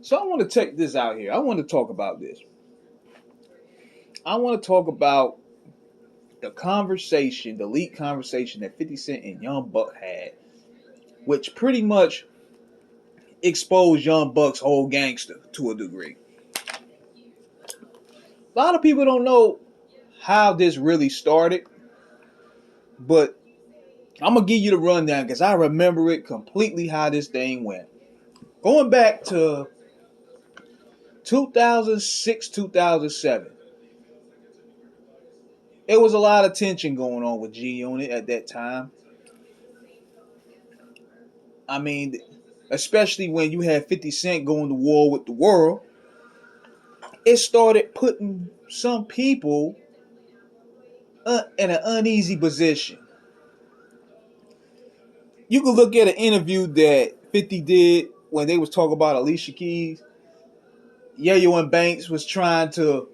So I want to take this out here. I want to talk about this. I want to talk about the conversation, the leaked conversation that 50 Cent and Young Buck had, which pretty much exposed Young Buck's whole gangster to a degree. A lot of people don't know how this really started, but I'm going to give you the rundown because I remember it completely how this thing went. Going back to 2006, 2007, it was a lot of tension going on with G Unit at that time. I mean, especially when you had 50 Cent going to war with the world, it started putting some people in an uneasy position. You could look at an interview that 50 did when they was talking about Alicia Keys. Yayo and Banks was trying to,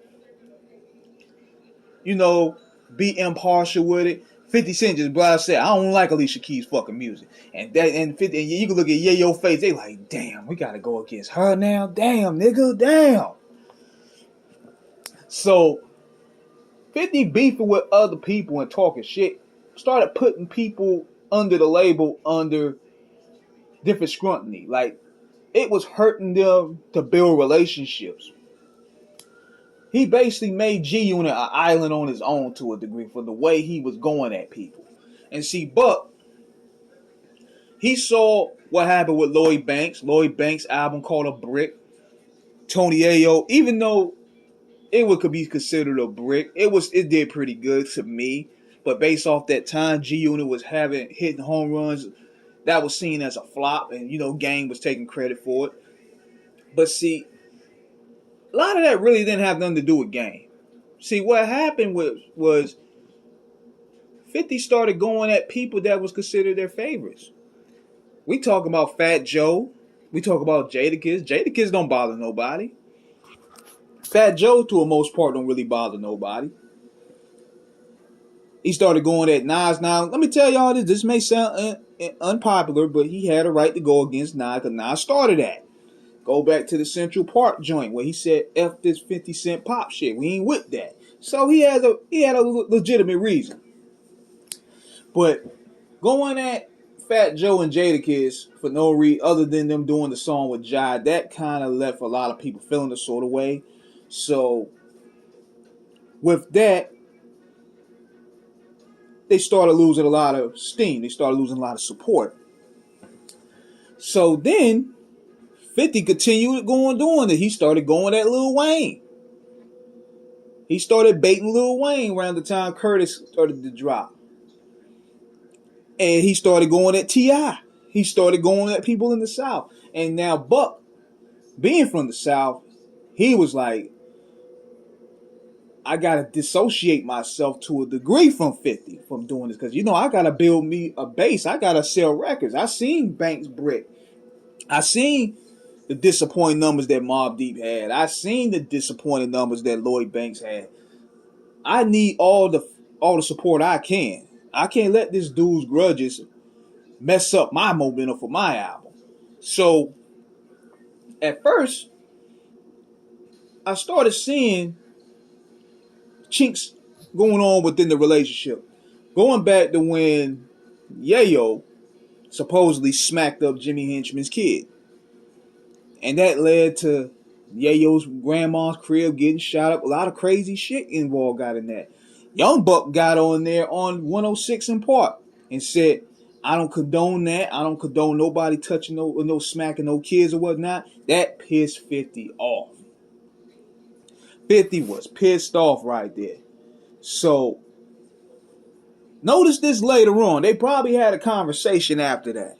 be impartial with it. 50 Cent just blah said, I don't like Alicia Keys' fucking music. And 50, and you can look at Yayo's face, they like, damn, we gotta go against her now. Damn, nigga, damn. So 50 beefing with other people and talking shit started putting people under the label under different scrutiny. Like, it was hurting them to build relationships. He basically made G Unit an island on his own to a degree for the way he was going at people. And see, Buck, he saw what happened with Lloyd Banks. Lloyd Banks' album called A Brick. Tony Ayo, even though could be considered a brick, it did pretty good to me. But based off that time, G Unit was hitting home runs. That was seen as a flop, and Gang was taking credit for it. But see, a lot of that really didn't have nothing to do with Gang. See, what happened was 50 started going at people that was considered their favorites. We talk about Fat Joe. We talk about Jadakiss. Jadakiss don't bother nobody. Fat Joe, to a most part, don't really bother nobody. He started going at Nas. Now, let me tell y'all this. This may sound unpopular, but he had a right to go against Nas because Nas started that. Go back to the Central Park joint where he said, F this 50 Cent pop shit. We ain't with that. So he had a legitimate reason. But going at Fat Joe and Jadakiss for no reason other than them doing the song with Jai, that kind of left a lot of people feeling the sort of way. So with that, they started losing a lot of steam. They started losing a lot of support. So then 50 continued doing it. He started going at Lil Wayne. He started baiting Lil Wayne around the time Curtis started to drop. And he started going at T.I. He started going at people in the South. And now Buck, being from the South, he was like, I got to dissociate myself to a degree from 50 from doing this. Because, I got to build me a base. I got to sell records. I seen Banks Brick. I seen the disappointing numbers that Mobb Deep had. I seen the disappointing numbers that Lloyd Banks had. I need all the support I can. I can't let this dude's grudges mess up my momentum for my album. So, at first, I started seeing chinks going on within the relationship. Going back to when Yayo supposedly smacked up Jimmy Henchman's kid. And that led to Yayo's grandma's crib getting shot up. A lot of crazy shit involved got in that. Young Buck got on there on 106 in Park and said, I don't condone that. I don't condone nobody touching no smacking no kids or whatnot. That pissed 50 off. 50 was pissed off right there. So, notice this later on. They probably had a conversation after that.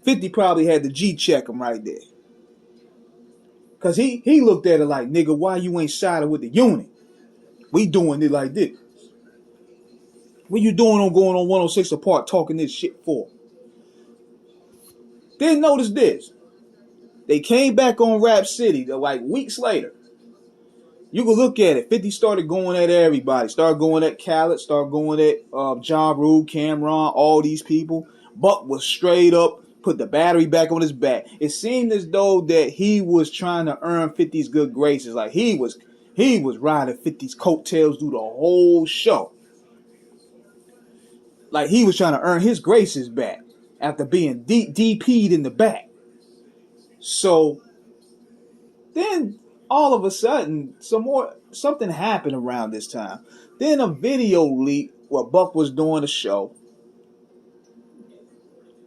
50 probably had the G check him right there. Because he looked at it like, nigga, why you ain't siding with the unit? We doing it like this. What you doing on going on 106 apart talking this shit for? Then notice this. They came back on Rap City like weeks later. You can look at it. 50 started going at everybody. Started going at Khaled. Started going at Ja Rule, Cameron, all these people. Buck was straight up put the battery back on his back. It seemed as though that he was trying to earn 50's good graces. Like he was riding 50's coattails through the whole show. Like he was trying to earn his graces back after being DP'd in the back. So then all of a sudden, something happened around this time. Then a video leaked where Buck was doing a show,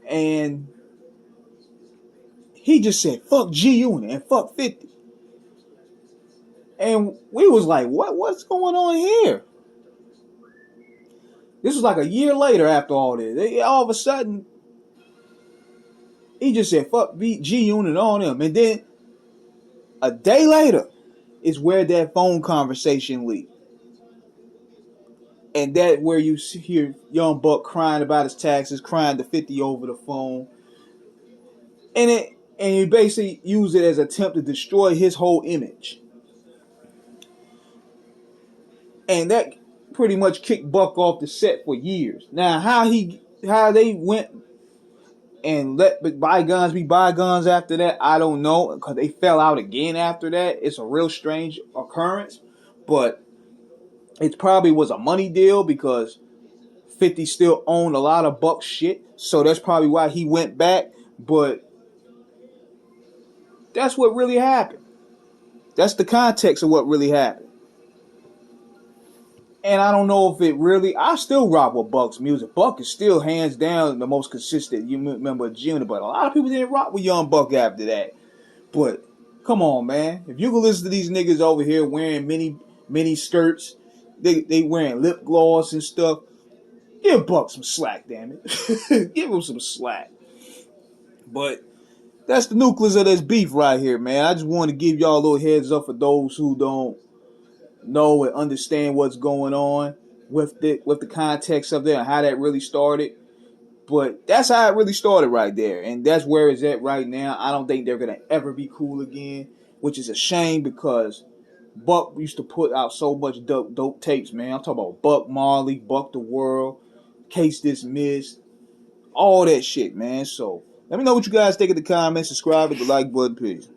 and he just said "fuck G Unit" and "fuck 50," and we was like, What's going on here?" This was like a year later after all this. All of a sudden, he just said "fuck G Unit" on him, and then a day later is where that phone conversation leaked. And that where you hear young Buck crying about his taxes, crying to 50 over the phone. And he basically used it as an attempt to destroy his whole image. And that pretty much kicked Buck off the set for years. Now how they went and let bygones be bygones after that, I don't know, because they fell out again after that. It's a real strange occurrence, but it probably was a money deal because 50 still owned a lot of Buck shit, so that's probably why he went back. But that's what really happened. That's the context of what really happened. And I don't know if it really... I still rock with Buck's music. Buck is still hands down the most consistent member of G-Unit, but a lot of people didn't rock with Young Buck after that. But come on, man. If you can listen to these niggas over here wearing mini skirts, they wearing lip gloss and stuff, give Buck some slack, damn it. Give him some slack. But that's the nucleus of this beef right here, man. I just want to give y'all a little heads up for those who don't know and understand what's going on with the context of that and how that really started. But that's how it really started right there. And that's where it's at right now. I don't think they're going to ever be cool again, which is a shame because Buck used to put out so much dope tapes, man. I'm talking about Buck Marley, Buck the World, Case Dismissed, all that shit, man. So let me know what you guys think in the comments. Subscribe, hit the like button, peace.